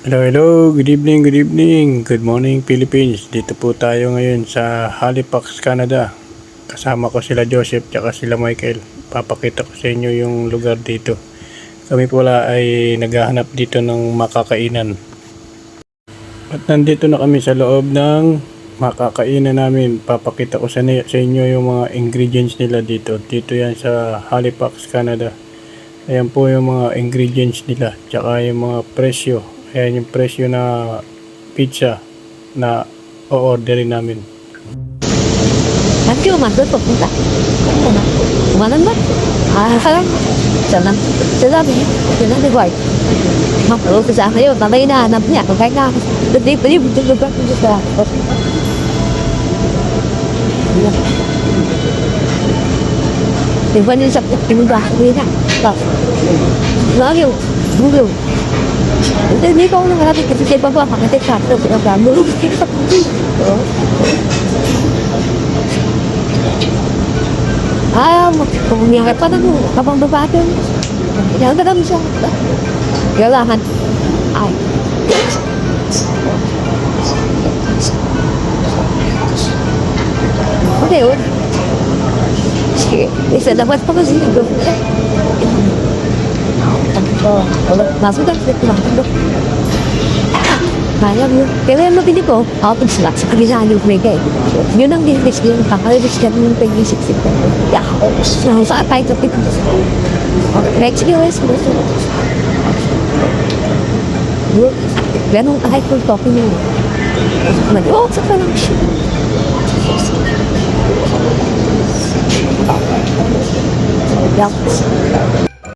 Hello, hello. Good evening, good evening. Good morning, Philippines. Dito po tayo ngayon sa Halifax, Canada. Kasama ko sila Joseph at sila Michael. Papakita ko sa inyo yung lugar dito. Kami pala ay naghahanap dito ng makakainan. At nandito na kami sa loob ng makakainan namin. Papakita ko sa inyo yung mga ingredients nila dito. Dito yan sa Halifax, Canada. Ayan po yung mga ingredients nila. Tsaka yung mga presyo. Ayan yung presyo na pizza na o-orderin namin. 학교 만들었습니다. 많은 것? 사람, 저는, 저는 gọi học ở cái dạng ấy, mà bây giờ nằm nhạc của cái nào, đi chúng tôi bắt chúng ta. Thì vẫn như sắp chúng ta như thế nào, nó kiểu, đúng kiểu, thế nếu có nó thì cái bắp hoặc cái tết sạt được là mưa cái sắp nhà cái bắt nó kapag babateng yan ka dami siya kailangan ay okay yun sige isa dapat pa kasi ito masuk kan kita kaya mo kaya mo pinili ko ako sila sa kabisaan yung mereka yun ang dinis din kakalibis ka ng pag-isip ya sa tayo ito next year is ganun kahit kung talking mo oh sa ka lang siya yeah